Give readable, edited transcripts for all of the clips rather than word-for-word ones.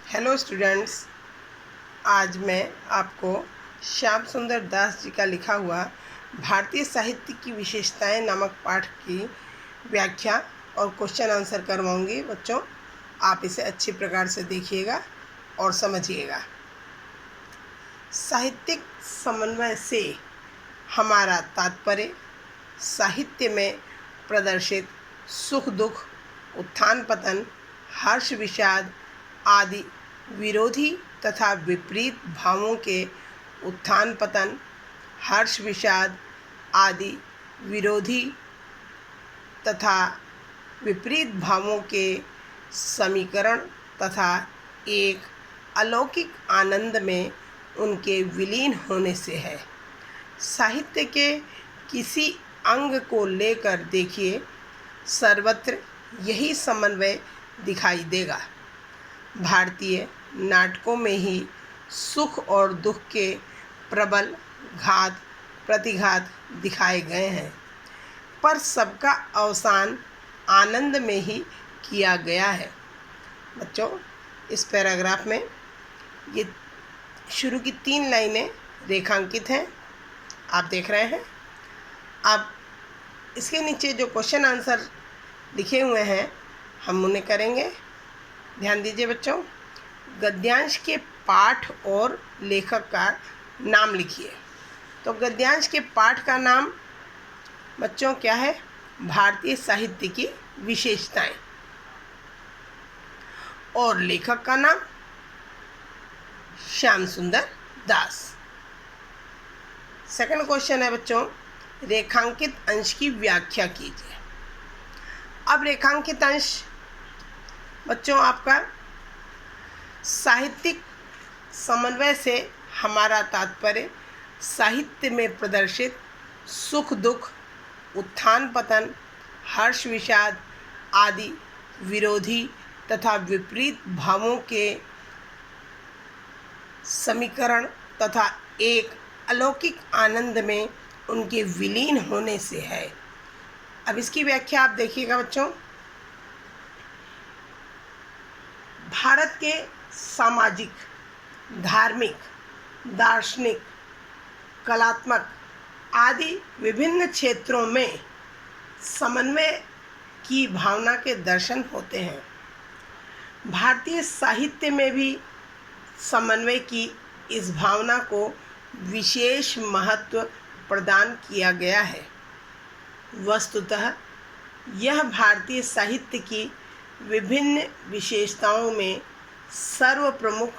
Hello students, आज मैं आपको श्याम सुंदर दास जी का लिखा हुआ भारतीय साहित्य की विशेषताएं नामक पाठ की व्याख्या और क्वेश्चन आंसर करवाऊंगी। बच्चों, आप इसे अच्छी प्रकार से देखिएगा और समझिएगा। साहित्यिक समन्वय से हमारा तात्पर्य साहित्य में प्रदर्शित सुख दुख, उत्थान पतन, हर्ष विषाद आदि विरोधी तथा विपरीत भावों के उत्थान पतन, हर्ष विषाद आदि विरोधी तथा विपरीत भावों के समीकरण तथा एक अलौकिक आनंद में उनके विलीन होने से है। साहित्य के किसी अंग को लेकर देखिए, सर्वत्र यही समन्वय दिखाई देगा। भारतीय नाटकों में ही सुख और दुख के प्रबल घात प्रतिघात दिखाए गए हैं, पर सबका अवसान आनंद में ही किया गया है। बच्चों, इस पैराग्राफ में ये शुरू की 3 लाइनें रेखांकित हैं, आप देख रहे हैं। अब इसके नीचे जो क्वेश्चन आंसर लिखे हुए हैं हम उन्हें करेंगे। ध्यान दीजिए बच्चों, गद्यांश के पाठ और लेखक का नाम लिखिए। तो गद्यांश के पाठ का नाम बच्चों क्या है? भारतीय साहित्य की विशेषताएं। और लेखक का नाम श्याम सुंदर दास। सेकंड क्वेश्चन है बच्चों, रेखांकित अंश की व्याख्या कीजिए। अब रेखांकित अंश बच्चों आपका साहित्यिक समन्वय से हमारा तात्पर्य साहित्य में प्रदर्शित सुख दुख, उत्थान पतन, हर्ष विषाद आदि विरोधी तथा विपरीत भावों के समीकरण तथा एक अलौकिक आनंद में उनके विलीन होने से है। अब इसकी व्याख्या आप देखिएगा बच्चों। भारत के सामाजिक, धार्मिक, दार्शनिक, कलात्मक आदि विभिन्न क्षेत्रों में समन्वय की भावना के दर्शन होते हैं। भारतीय साहित्य में भी समन्वय की इस भावना को विशेष महत्व प्रदान किया गया है। वस्तुतः यह भारतीय साहित्य की विभिन्न विशेषताओं में सर्वप्रमुख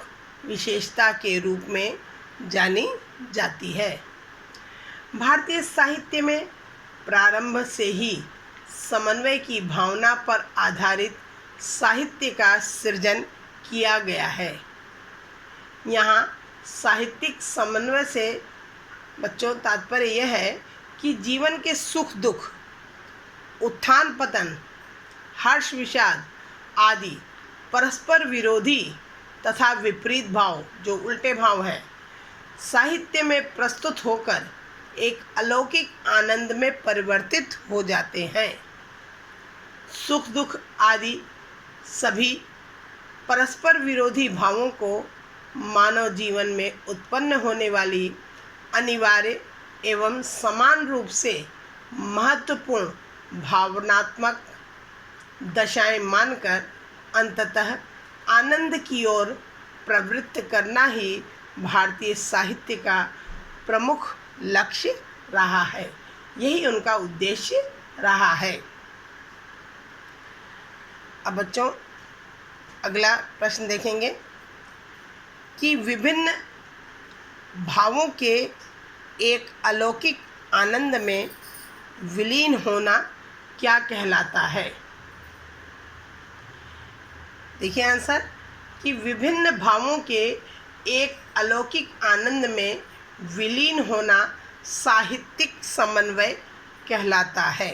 विशेषता के रूप में जानी जाती है। भारतीय साहित्य में प्रारंभ से ही समन्वय की भावना पर आधारित साहित्य का सृजन किया गया है। यहाँ साहित्यिक समन्वय से बच्चों तात्पर्य यह है कि जीवन के सुख दुख, उत्थान पतन, हर्ष विषाद आदि परस्पर विरोधी तथा विपरीत भाव, जो उल्टे भाव हैं, साहित्य में प्रस्तुत होकर एक अलौकिक आनंद में परिवर्तित हो जाते हैं। सुख दुख आदि सभी परस्पर विरोधी भावों को मानव जीवन में उत्पन्न होने वाली अनिवार्य एवं समान रूप से महत्वपूर्ण भावनात्मक दशाएं मानकर अंततः आनंद की ओर प्रवृत्त करना ही भारतीय साहित्य का प्रमुख लक्ष्य रहा है। यही उनका उद्देश्य रहा है। अब बच्चों अगला प्रश्न देखेंगे कि विभिन्न भावों के एक अलौकिक आनंद में विलीन होना क्या कहलाता है? देखिए आंसर कि विभिन्न भावों के एक अलौकिक आनंद में विलीन होना साहित्यिक समन्वय कहलाता है।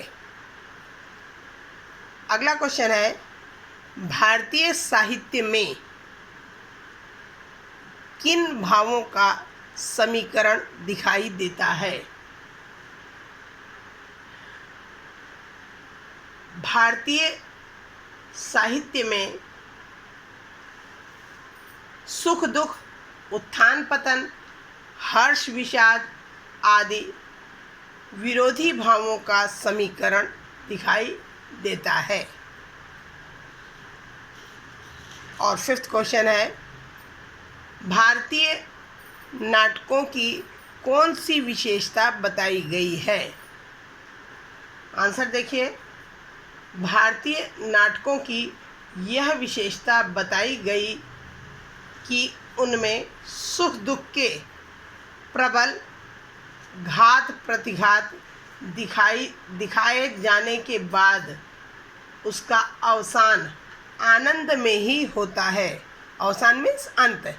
अगला क्वेश्चन है, भारतीय साहित्य में किन भावों का समीकरण दिखाई देता है? भारतीय साहित्य में सुख दुख, उत्थान पतन, हर्ष विषाद आदि विरोधी भावों का समीकरण दिखाई देता है। और फिफ्थ क्वेश्चन है, भारतीय नाटकों की कौन सी विशेषता बताई गई है? आंसर देखिए, भारतीय नाटकों की यह विशेषता बताई गई कि उनमें सुख दुख के प्रबल घात प्रतिघात दिखाए जाने के बाद उसका अवसान आनंद में ही होता है। अवसान मीन्स अंत,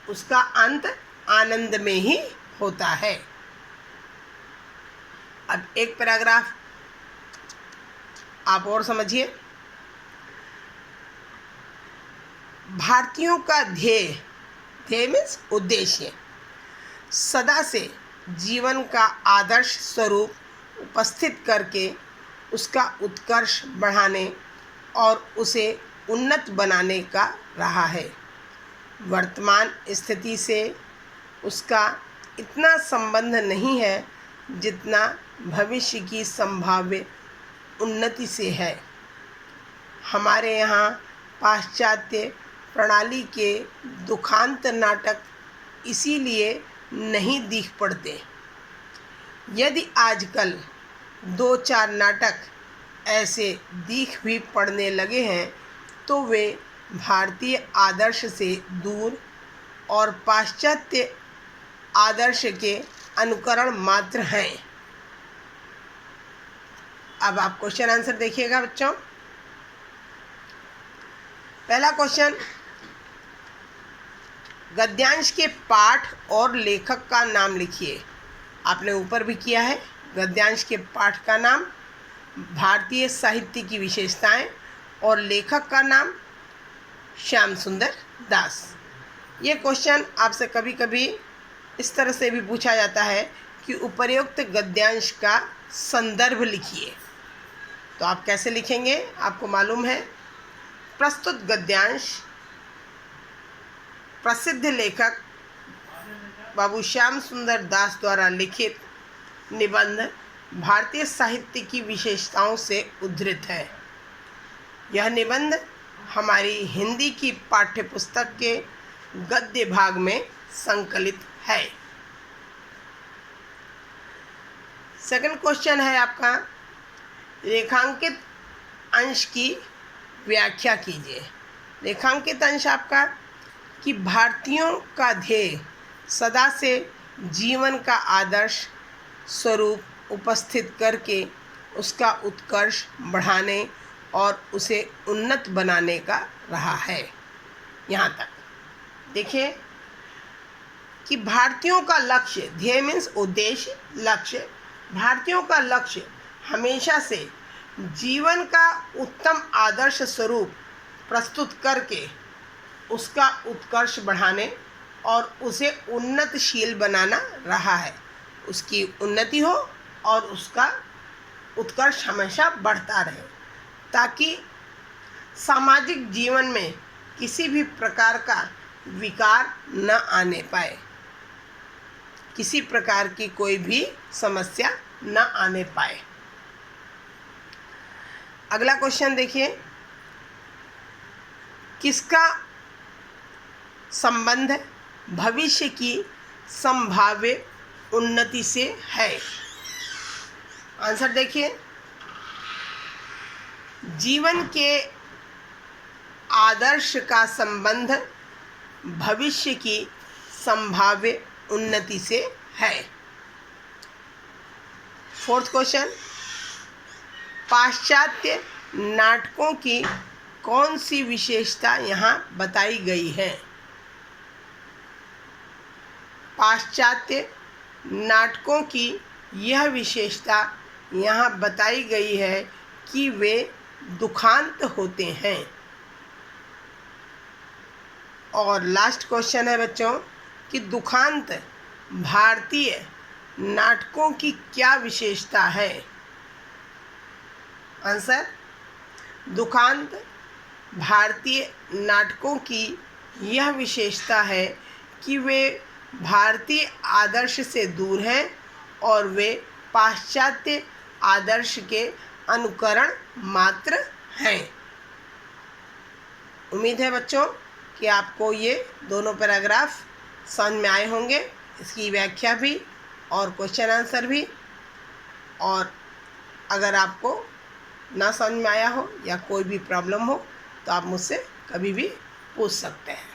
उसका अंत आनंद में ही होता है। अब एक पैराग्राफ आप और समझिए। भारतीयों का ध्येय मीन्स उद्देश्य, सदा से जीवन का आदर्श स्वरूप उपस्थित करके उसका उत्कर्ष बढ़ाने और उसे उन्नत बनाने का रहा है। वर्तमान स्थिति से उसका इतना संबंध नहीं है जितना भविष्य की संभाव्य उन्नति से है। हमारे यहाँ पाश्चात्य प्रणाली के दुखांत नाटक इसीलिए नहीं दिख पड़ते। यदि आजकल 2-4 नाटक ऐसे दिख भी पड़ने लगे हैं तो वे भारतीय आदर्श से दूर और पाश्चात्य आदर्श के अनुकरण मात्र हैं। अब आप क्वेश्चन आंसर देखिएगा बच्चों। पहला क्वेश्चन, गद्यांश के पाठ और लेखक का नाम लिखिए। आपने ऊपर भी किया है। गद्यांश के पाठ का नाम भारतीय साहित्य की विशेषताएं और लेखक का नाम श्याम सुंदर दास। ये क्वेश्चन आपसे कभी कभी इस तरह से भी पूछा जाता है कि उपर्युक्त गद्यांश का संदर्भ लिखिए। तो आप कैसे लिखेंगे? आपको मालूम है, प्रस्तुत गद्यांश प्रसिद्ध लेखक बाबू श्याम सुंदर दास द्वारा लिखित निबंध भारतीय साहित्य की विशेषताओं से उद्धृत है। यह निबंध हमारी हिंदी की पाठ्यपुस्तक के गद्य भाग में संकलित है। सेकंड क्वेश्चन है आपका, रेखांकित अंश की व्याख्या कीजिए। रेखांकित अंश आपका कि भारतीयों का ध्येय सदा से जीवन का आदर्श स्वरूप उपस्थित करके उसका उत्कर्ष बढ़ाने और उसे उन्नत बनाने का रहा है। यहाँ तक देखिए कि भारतीयों का लक्ष्य, ध्येय मीन्स उद्देश्य, लक्ष्य, भारतीयों का लक्ष्य हमेशा से जीवन का उत्तम आदर्श स्वरूप प्रस्तुत करके उसका उत्कर्ष बढ़ाने और उसे उन्नतशील बनाना रहा है। उसकी उन्नति हो और उसका उत्कर्ष हमेशा बढ़ता रहे, ताकि सामाजिक जीवन में किसी भी प्रकार का विकार न आने पाए, किसी प्रकार की कोई भी समस्या न आने पाए। अगला क्वेश्चन देखिए, किसका संबंध भविष्य की संभाव्य उन्नति से है? आंसर देखिए, जीवन के आदर्श का संबंध भविष्य की संभाव्य उन्नति से है। फोर्थ क्वेश्चन, पाश्चात्य नाटकों की कौन सी विशेषता यहाँ बताई गई है? पाश्चात्य नाटकों की यह विशेषता यहाँ बताई गई है कि वे दुखांत होते हैं। और लास्ट क्वेश्चन है बच्चों कि दुखांत भारतीय नाटकों की क्या विशेषता है? आंसर, दुखांत भारतीय नाटकों की यह विशेषता है कि वे भारतीय आदर्श से दूर हैं और वे पाश्चात्य आदर्श के अनुकरण मात्र हैं। उम्मीद है बच्चों कि आपको ये दोनों पैराग्राफ समझ में आए होंगे, इसकी व्याख्या भी और क्वेश्चन आंसर भी। और अगर आपको ना समझ में आया हो या कोई भी प्रॉब्लम हो तो आप मुझसे कभी भी पूछ सकते हैं।